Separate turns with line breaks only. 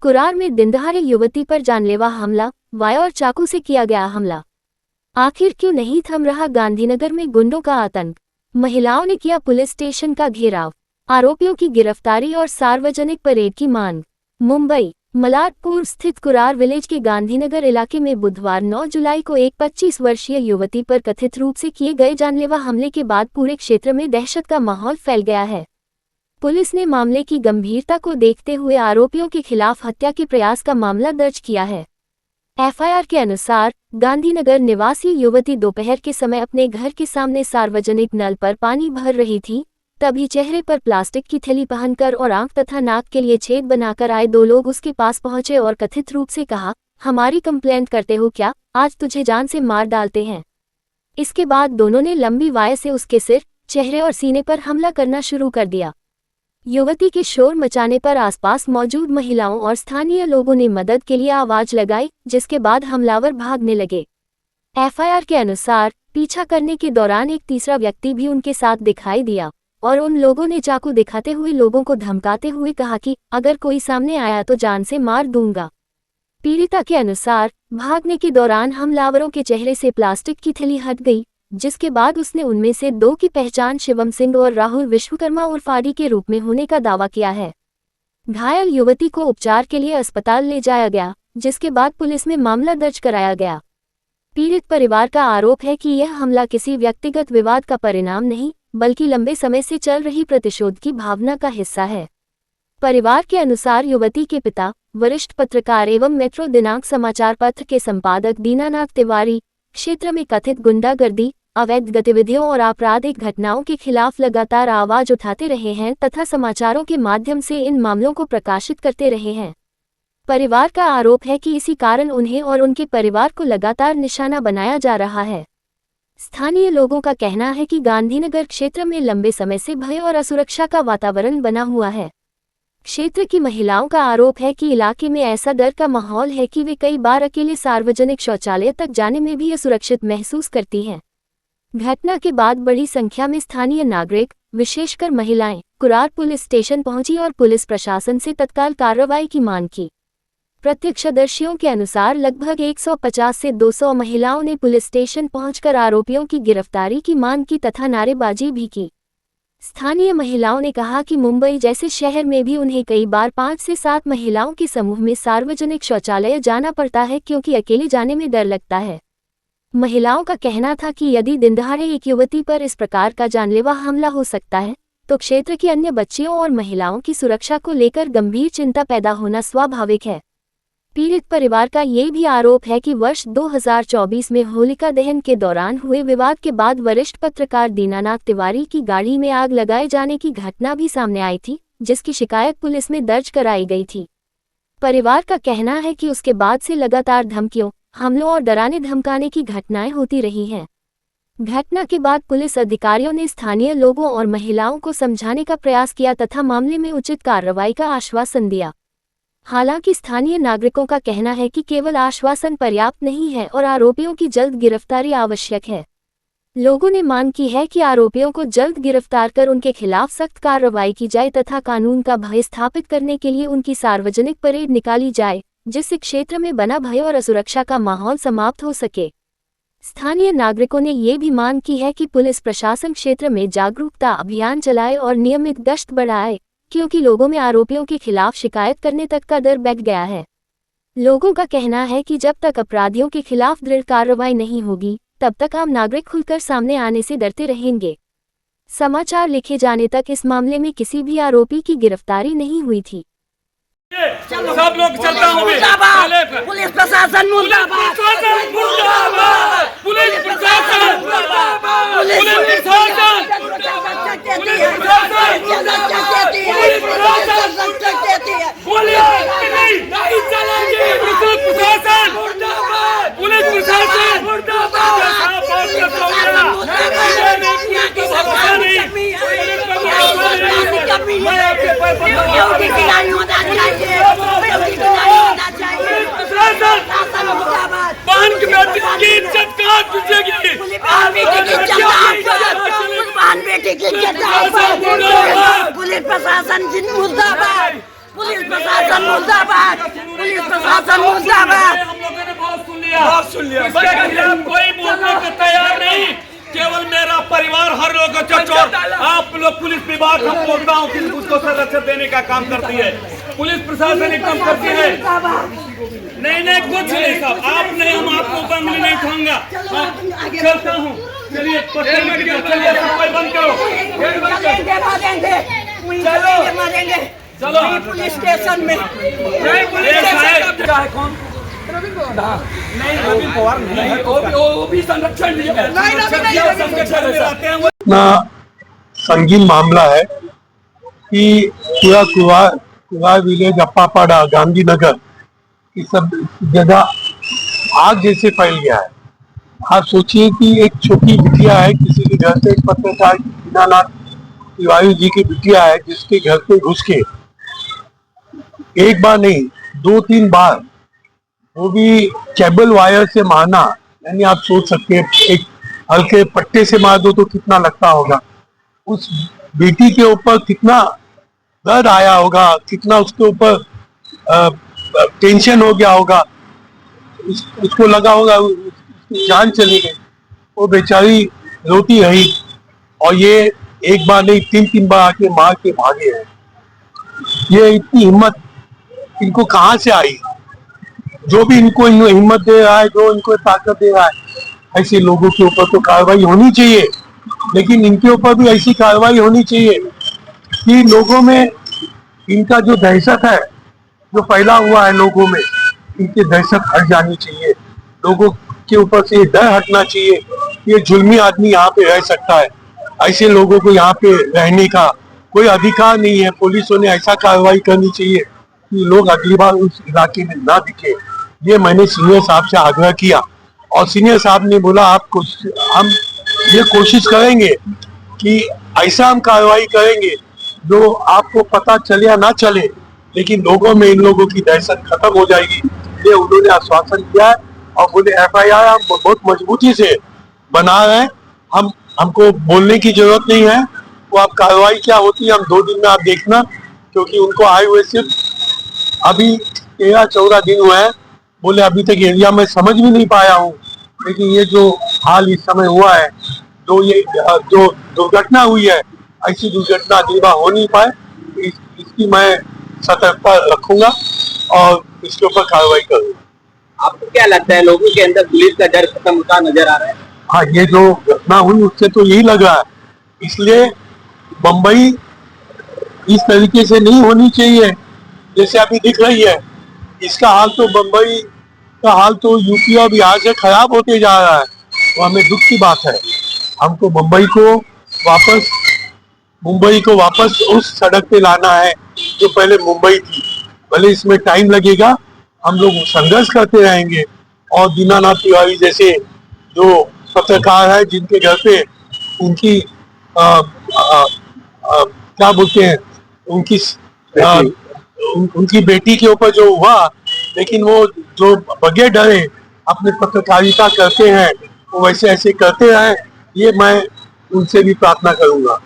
कुरार में दिनदहाड़े युवती पर जानलेवा हमला, वायर और चाकू से किया गया हमला। आखिर क्यों नहीं थम रहा गांधीनगर में गुंडों का आतंक? महिलाओं ने किया पुलिस स्टेशन का घेराव। आरोपियों की गिरफ्तारी और सार्वजनिक परेड की मांग। मुंबई मलारपुर स्थित कुरार विलेज के गांधीनगर इलाके में बुधवार 9 जुलाई को एक 25 वर्षीय युवती पर कथित रूप से किए गए जानलेवा हमले के बाद पूरे क्षेत्र में दहशत का माहौल फैल गया है। पुलिस ने मामले की गंभीरता को देखते हुए आरोपियों के खिलाफ हत्या के प्रयास का मामला दर्ज किया है। एफआईआर के अनुसार गांधीनगर निवासी युवती दोपहर के समय अपने घर के सामने सार्वजनिक नल पर पानी भर रही थी। तभी चेहरे पर प्लास्टिक की थैली पहनकर और आंख तथा नाक के लिए छेद बनाकर आए दो लोग उसके पास पहुंचे और कथित रूप से कहा, हमारी कंप्लेंट करते हो क्या? आज तुझे जान से मार डालते हैं। इसके बाद दोनों ने लंबी वायर से उसके सिर, चेहरे और सीने पर हमला करना शुरू कर दिया। युवती के शोर मचाने पर आसपास मौजूद महिलाओं और स्थानीय लोगों ने मदद के लिए आवाज लगाई, जिसके बाद हमलावर भागने लगे। एफआईआर के अनुसार पीछा करने के दौरान एक तीसरा व्यक्ति भी उनके साथ दिखाई दिया और उन लोगों ने चाकू दिखाते हुए लोगों को धमकाते हुए कहा कि अगर कोई सामने आया तो जान से मार दूंगा। पीड़िता के अनुसार भागने के दौरान हमलावरों के चेहरे से प्लास्टिक की थैली हट गई, जिसके बाद उसने उनमें से दो की पहचान शिवम सिंह और राहुल विश्वकर्मा उर्फ आदि के रूप में होने का दावा किया है। घायल युवती को उपचार के लिए अस्पताल ले जाया गया, जिसके बाद पुलिस में मामला दर्ज कराया गया। पीड़ित परिवार का आरोप है कि यह हमला किसी व्यक्तिगत विवाद का परिणाम नहीं, बल्कि लंबे समय से चल रही प्रतिशोध की भावना का हिस्सा है। परिवार के अनुसार युवती के पिता, वरिष्ठ पत्रकार एवं मेट्रो दिनांक समाचार पत्र के संपादक दीनानाथ तिवारी, क्षेत्र में कथित गुंडागर्दी, अवैध गतिविधियों और आपराधिक घटनाओं के खिलाफ लगातार आवाज उठाते रहे हैं तथा समाचारों के माध्यम से इन मामलों को प्रकाशित करते रहे हैं। परिवार का आरोप है कि इसी कारण उन्हें और उनके परिवार को लगातार निशाना बनाया जा रहा है। स्थानीय लोगों का कहना है कि गांधीनगर क्षेत्र में लंबे समय से भय और असुरक्षा का वातावरण बना हुआ है। क्षेत्र की महिलाओं का आरोप है कि इलाके में ऐसा डर का माहौल है कि वे कई बार अकेले सार्वजनिक शौचालय तक जाने में भी असुरक्षित महसूस करती हैं। घटना के बाद बड़ी संख्या में स्थानीय नागरिक, विशेषकर महिलाएं, कुरार पुलिस स्टेशन पहुंची और पुलिस प्रशासन से तत्काल कार्रवाई की मांग की। प्रत्यक्षदर्शियों के अनुसार लगभग 150 से 200 महिलाओं ने पुलिस स्टेशन पहुंचकर आरोपियों की गिरफ्तारी की मांग की तथा नारेबाजी भी की। स्थानीय महिलाओं ने कहा कि मुंबई जैसे शहर में भी उन्हें कई बार 5 से 7 महिलाओं के समूह में सार्वजनिक शौचालय जाना पड़ता है, क्योंकि अकेले जाने में डर लगता है। महिलाओं का कहना था कि यदि दिनदहाड़े एक युवती पर इस प्रकार का जानलेवा हमला हो सकता है, तो क्षेत्र की अन्य बच्चियों और महिलाओं की सुरक्षा को लेकर गंभीर चिंता पैदा होना स्वाभाविक है। पीड़ित परिवार का ये भी आरोप है कि वर्ष 2024 में होलिका दहन के दौरान हुए विवाद के बाद वरिष्ठ पत्रकार दीनानाथ तिवारी की गाड़ी में आग लगाए जाने की घटना भी सामने आई थी, जिसकी शिकायत पुलिस में दर्ज कराई गई थी। परिवार का कहना है कि उसके बाद से लगातार धमकियों, हमलों और डराने धमकाने की घटनाएं होती रही हैं। घटना के बाद पुलिस अधिकारियों ने स्थानीय लोगों और महिलाओं को समझाने का प्रयास किया तथा मामले में उचित कार्रवाई का आश्वासन दिया। हालांकि स्थानीय नागरिकों का कहना है कि केवल आश्वासन पर्याप्त नहीं है और आरोपियों की जल्द गिरफ्तारी आवश्यक है। लोगों ने मांग की है कि आरोपियों को जल्द गिरफ्तार कर उनके खिलाफ सख्त कार्रवाई की जाए तथा कानून का भय स्थापित करने के लिए उनकी सार्वजनिक परेड निकाली जाए, जिससे क्षेत्र में बना भय और असुरक्षा का माहौल समाप्त हो सके। स्थानीय नागरिकों ने ये भी मांग की है कि पुलिस प्रशासन क्षेत्र में जागरूकता अभियान चलाए और नियमित गश्त बढ़ाए, क्योंकि लोगों में आरोपियों के खिलाफ शिकायत करने तक का डर बैठ गया है। लोगों का कहना है कि जब तक अपराधियों के खिलाफ दृढ़ कार्रवाई नहीं होगी, तब तक आम नागरिक खुलकर सामने आने से डरते रहेंगे। समाचार लिखे जाने तक इस मामले में किसी भी आरोपी की गिरफ्तारी नहीं हुई थी।
सब लोग चलता हूँ।
पुलिस प्रशासन मुर्दाबाद,
पुलिस प्रशासन, पुलिस नहीं चलेगी। पुलिस प्रशासन
पुलिस प्रशासन मुर्दाबाद, पुलिस प्रशासन मुर्दाबाद, पुलिस प्रशासन मुर्दाबाद।
हम लोगों ने बहुत सुन लिया। इसके खिलाफ कोई बोलने को तैयार नहीं। केवल मेरा परिवार हर लोग चोर। आप लोग पुलिस विभाग, हम बोलता हूँ कि उसको संरक्षण देने का काम करती है। पुलिस प्रशासन एक काम करती है। नहीं कुछ नहीं साहब, आप नहीं, हम आपको बंगली नहीं खाऊंगा। चलता हूँ, चलिए चलिए कोई बंद करो। चलो
पुलिस स्टेशन में वो भी संरक्षण
इतना संगीन मामला है कि पूरा कुआ विलेज, अप्पापाड़ा, गांधीनगर, ये सब जगह आग जैसे फैल गया है। आप सोचिए कि एक छोटी बिटिया है किसी के घर से, एक पत्रकार दीनानाथ तिवारी जी की बिटिया है जिसके घर पे घुस के एक बार नहीं 2-3 बार, वो भी केबल वायर से मारना, यानी आप सोच सकते हैं एक हल्के पट्टे से मार दो तो कितना लगता होगा। उस बेटी के ऊपर कितना दर्द आया होगा, कितना उसके ऊपर टेंशन हो गया होगा, उसको लगा होगा उसकी जान चली गई। वो बेचारी रोती रही और ये एक बार नहीं 3-3 बार आके मार के भागे हैं। ये इतनी हिम्मत इनको कहाँ से आई? जो भी इनको हिम्मत दे रहा है, जो इनको ताकत दे रहा है, ऐसे लोगों के ऊपर तो कार्रवाई होनी चाहिए। लेकिन इनके ऊपर भी ऐसी कार्रवाई होनी चाहिए कि लोगों में इनका जो दहशत है, जो फैला हुआ है लोगों में, इनकी दहशत हट जानी चाहिए। लोगों के ऊपर से ये डर हटना चाहिए। ये जुल्मी आदमी यहाँ पे रह सकता है, ऐसे लोगों को यहाँ पे रहने का कोई अधिकार नहीं है। पुलिसों ने ऐसा कार्रवाई करनी चाहिए कि लोग अगली बार उस इलाके में ना दिखे। ये मैंने सीनियर साहब से आग्रह किया और सीनियर साहब ने बोला हम ये कोशिश करेंगे कि ऐसा हम कार्रवाई करेंगे जो आपको पता चले या ना चले, लेकिन लोगों में इन लोगों की दहशत खत्म हो जाएगी। ये उन्होंने आश्वासन किया है और बोले FIR हम बहुत मजबूती से बना रहे हैं। हमको बोलने की जरूरत नहीं है, वो आप कार्रवाई क्या होती है हम 2 दिन में आप देखना, क्योंकि उनको आए हुए सिर्फ अभी 13-14 दिन हुए हैं। बोले अभी तक एरिया में समझ भी नहीं पाया हूँ। लेकिन ये जो हाल इस समय हुआ है, जो दुर्घटना हुई है, ऐसी दुर्घटना अगली बार हो नहीं पाए, इसकी मैं सतर्कता रखूंगा और इसके ऊपर कार्रवाई करूंगा।
आपको क्या लगता है लोगों के अंदर पुलिस का डर खत्म होता नजर आ रहा है?
हाँ, ये जो घटना हुई उससे तो यही लग रहा है। इसलिए बम्बई इस तरीके से नहीं होनी चाहिए जैसे अभी दिख रही है। इसका हाल तो बम्बई का हाल तो यूपी और बिहार से खराब होते जा रहा है। तो हमें दुख की बात है। हमको मुंबई को वापस उस सड़क पे लाना है जो पहले मुंबई थी। भले इसमें टाइम लगेगा, हम लोग संघर्ष करते रहेंगे। और दीनानाथ तिवारी जैसे जो पत्रकार है जिनके घर पे उनकी क्या बोलते हैं, उनकी बेटी के ऊपर जो हुआ, लेकिन वो जो बगैर डरे अपने पत्रकारिता करते हैं, वो वैसे ऐसे करते रहे, ये मैं उनसे भी प्रार्थना करूंगा।